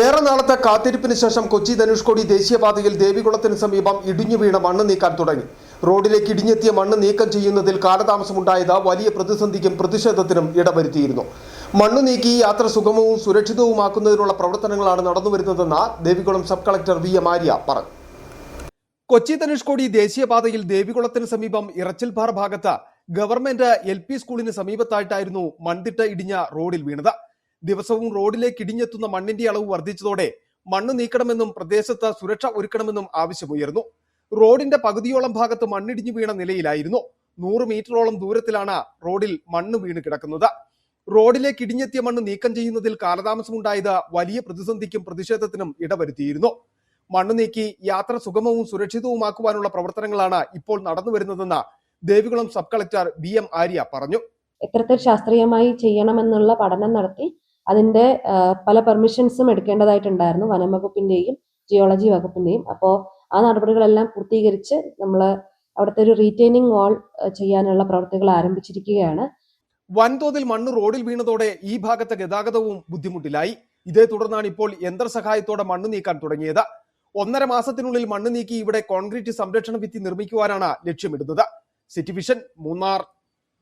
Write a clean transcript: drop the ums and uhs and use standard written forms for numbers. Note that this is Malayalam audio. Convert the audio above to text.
ഏറെ നാളത്തെ കാത്തിരിപ്പിന് ശേഷം കൊച്ചി ധനുഷ്കോടി ദേശീയപാതയിൽ ദേവികുളത്തിന് സമീപം ഇടിഞ്ഞു വീണ മണ്ണ് നീക്കാൻ തുടങ്ങി. റോഡിലേക്ക് ഇടിഞ്ഞെത്തിയ മണ്ണ് നീക്കം ചെയ്യുന്നതിൽ കാലതാമസമുണ്ടായത് വലിയ പ്രതിസന്ധിക്കും പ്രതിഷേധത്തിനും ഇടവരുത്തിയിരുന്നു. മണ്ണ് നീക്കി യാത്ര സുഗമവും സുരക്ഷിതവുമാക്കുന്നതിനുള്ള പ്രവർത്തനങ്ങളാണ് നടന്നുവരുന്നതെന്ന് Devikulam sub collector VM Arya പറഞ്ഞു. കൊച്ചി ധനുഷ്കോടി ദേശീയപാതയിൽ ദേവികുളത്തിന് സമീപം ഇറച്ചിൽപ്പാറ ഭാഗത്ത് ഗവൺമെന്റ് LP സ്കൂളിന് സമീപത്തായിട്ടായിരുന്നു മൺതിട്ട ഇടിഞ്ഞ റോഡിൽ വീണത്. ദിവസവും റോഡിലേക്ക് ഇടിഞ്ഞെത്തുന്ന മണ്ണിന്റെ അളവ് വർദ്ധിച്ചതോടെ മണ്ണ് നീക്കണമെന്നും പ്രദേശത്ത് സുരക്ഷ ഒരുക്കണമെന്നും ആവശ്യമുയർന്നു. റോഡിന്റെ പകുതിയോളം ഭാഗത്ത് മണ്ണിടിഞ്ഞു വീണ നിലയിലായിരുന്നു. 100 മീറ്ററോളം ദൂരത്തിലാണ് റോഡിൽ മണ്ണ് വീണ് കിടക്കുന്നത്. റോഡിലേക്ക് ഇടിഞ്ഞെത്തിയ മണ്ണ് നീക്കം ചെയ്യുന്നതിൽ കാലതാമസമുണ്ടായത് വലിയ പ്രതിസന്ധിക്കും പ്രതിഷേധത്തിനും ഇടവരുത്തിയിരുന്നു. മണ്ണ് നീക്കി യാത്ര സുഗമവും സുരക്ഷിതവുമാക്കുവാനുള്ള പ്രവർത്തനങ്ങളാണ് ഇപ്പോൾ നടന്നുവരുന്നതെന്ന് Devikulam sub collector VM Arya പറഞ്ഞു. എത്രത്തിൽ ശാസ്ത്രീയമായി ചെയ്യണമെന്നുള്ള പഠനം നടത്തി അതിന്റെ പല പെർമിഷൻസും എടുക്കേണ്ടതായിട്ടുണ്ടായിരുന്നു, വനം വകുപ്പിന്റെയും ജിയോളജി വകുപ്പിന്റെയും. അപ്പോൾ ആ നടപടികളെല്ലാം പൂർത്തീകരിച്ച് നമ്മൾ അവിടുത്തെ ഒരു റീറ്റെയിനിങ് വാൾ ചെയ്യാനുള്ള പ്രവർത്തികൾ ആരംഭിച്ചിരിക്കുകയാണ്. വൻതോതിൽ മണ്ണ് റോഡിൽ വീണതോടെ ഈ ഭാഗത്തെ ഗതാഗതവും ബുദ്ധിമുട്ടിലായി. ഇതേ തുടർന്നാണ് ഇപ്പോൾ യന്ത്രസഹായത്തോടെ മണ്ണ് നീക്കാൻ തുടങ്ങിയത്. 1.5 മാസത്തിനുള്ളിൽ മണ്ണ് നീക്കി ഇവിടെ കോൺക്രീറ്റ് സംരക്ഷണ ഭിത്തി നിർമ്മിക്കുവാനാണ് ലക്ഷ്യമിടുന്നത്. City vision, Munnar.